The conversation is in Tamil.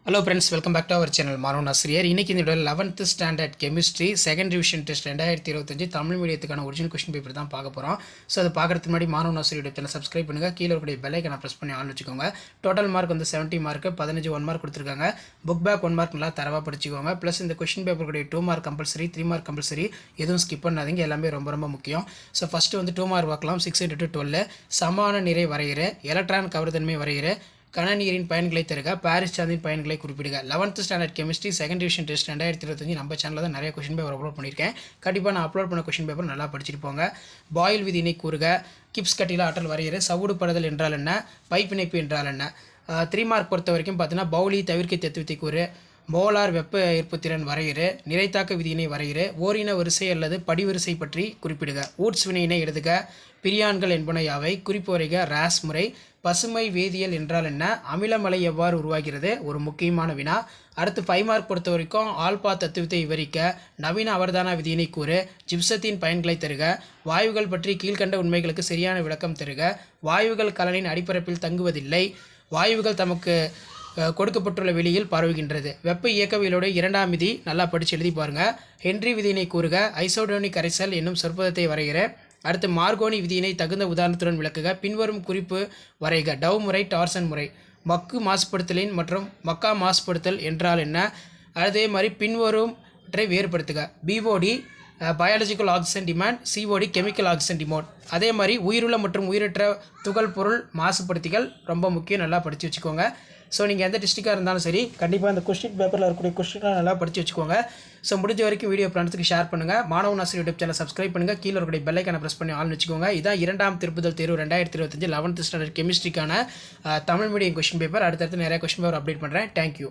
Hello friends, welcome back to our channel. மாணவன் ஆசிரியர். இன்றைக்கி இந்த 11th standard chemistry second revision test 2025 Tamil மீடியத்துக்கான ஒரிஜினல் கொஸ்டின் பேப்பர் தான் பார்க்க போகிறோம். ஸோ அதை பார்க்குறதுக்கு முன்னாடி மாணவன் ஆசிரியர் சேனல் சப்ஸ்கிரைப் பண்ணுங்கள். கீழே இருக்கக்கூடிய பெல்லைக்கனை ப்ரெஸ் பண்ணி ஆன் வச்சுக்கோங்க. டோட்டல் மார்க் வந்து 70 மார்க்கு, 15 1 மார்க் கொடுத்துருக்காங்க. புக் பேக் 1 மார்க் நல்லா தரவாக படிச்சுக்கோங்க. ப்ளஸ் இந்த கொஸ்டின் பேப்பருடைய 2 மார்க் கம்பல்சரி, 3 மார்க் கம்பல்சரி, எதுவும் ஸ்கிப் பண்ணாதீங்க. எல்லாமே ரொம்ப ரொம்ப முக்கியம். ஸோ ஃபஸ்ட்டு வந்து 2 மார்க் பார்க்கலாம். 6 × 12 சமான நிறை வரைகிற, எலக்ட்ரான் கவர்தன்மை வரைகிற, கனநீரின் பயன்களை தருக, பாரிஸ் சாந்தின் பயன்களை குறிப்பிடுக. 11th standard chemistry second division test 2025 நம்ம சேனலில் தான் நிறைய கொஸ்டின் பேப்பர் அப்லோட் பண்ணியிருக்கேன். கண்டிப்பாக நான் அப்லோட் பண்ண கொஸ்டின் பேப்பர் நல்லா படிச்சுட்டு போங்க. பாயில் விதியினை கூறுக, கிப்ஸ் கட்டில ஆற்றல் வரைகிற, சவுடுபடுதல் என்றால் என்ன, பைப் இணைப்பு என்றால் என்ன. 3 மார்க் பொறுத்த வரைக்கும் பார்த்தீங்கன்னா பவுலி தவிர்க்க தத்துவத்தை கூறு, மோலார் வெப்ப ஈர்ப்புத்திறன் வரைகிற, நிறைத்தாக்க விதியினை வரைகிற, ஓரின வரிசை அல்லது படிவரிசை பற்றி குறிப்பிடுக. ஊட்ஸ் வினையினை எழுதுக. பிரியான்கள் என்பன யாவை, குறிப்பு வரைக. ராஸ் முறை. பசுமை வேதியியல் என்றால் என்ன, அமிலமலை எவ்வாறு உருவாகிறது, ஒரு முக்கியமான வினா. அடுத்து 5 மார்க் பொறுத்த வரைக்கும் ஆல்பா தத்துவத்தை விவரிக்க, நவீன அவர்தான விதியினை கூறு, ஜிப்சத்தின் பயன்களை தருக, வாயுகள் பற்றி கீழ்கண்ட உண்மைகளுக்கு சரியான விளக்கம் தருக, வாயுகள் கலனின் அடிப்பரப்பில் தங்குவதில்லை, வாயுகள் தமக்கு கொடுக்கப்பட்டுள்ள வெளியில் பரவுகின்றது. வெப்ப இயக்கவியலோட 2ஆம் விதி நல்லா படித்து எழுதி பாருங்கள். ஹென்றி விதியினை கூறுக. ஐசோடோனிக் கரைசல் என்னும் சொற்பதத்தை வரைகிற. அடுத்து மார்கோனி விதியினை தகுந்த உதாரணத்துடன் விளக்குக. பின்வரும் குறிப்பு வரைக. டவ் முறை, டார்சன் முறை. மக்கு மாசுபடுத்தலின் மற்றும் மக்கா மாசுபடுத்தல் என்றால் என்ன. அதே மாதிரி பின்வரும்வற்றை வேறுபடுத்துக. BOD biological oxygen demand, COD chemical oxygen demand. அதே மாதிரி உயிருள்ள மற்றும் உயிரற்ற துகள் பொருள் மாசுபடுத்திகள் ரொம்ப முக்கியம், நல்லா படித்து வச்சுக்கோங்க. ஸோ நீங்கள் எந்த டிஸ்ட்ரிக்டாக இருந்தாலும் சரி, கண்டிப்பாக அந்த கொஸ்டின் பேப்பரில் இருக்கக்கூடிய கொஸ்டினாக நல்லா படித்து வச்சுக்கோங்க. ஸோ முடிஞ்ச வரைக்கும் வீடியோ ஃப்ரெண்ட்ஸுக்கு ஷேர் பண்ணுங்கள். மாணவன் ஆசிரியர் யூடியூப் சேனல் சப்ஸ்கிரைப் பண்ணுங்கள். கீழே இருக்கக்கூடிய பெல்லைக்கான ப்ரெஸ் பண்ணி ஆன் வச்சுக்கோங்க. இதான் 2ஆம் திருப்புதல் தேர்வு 2025 11th ஸ்டாண்டர்ட் கெமிஸ்ட்ரிக்கான தமிழ் மீடியம் கொஸ்டின் பேப்பர். அடுத்தடுத்து நிறைய கொஸ்டின் பேப்பர் அப்டேட் பண்ணுறேன். தேங்க்யூ.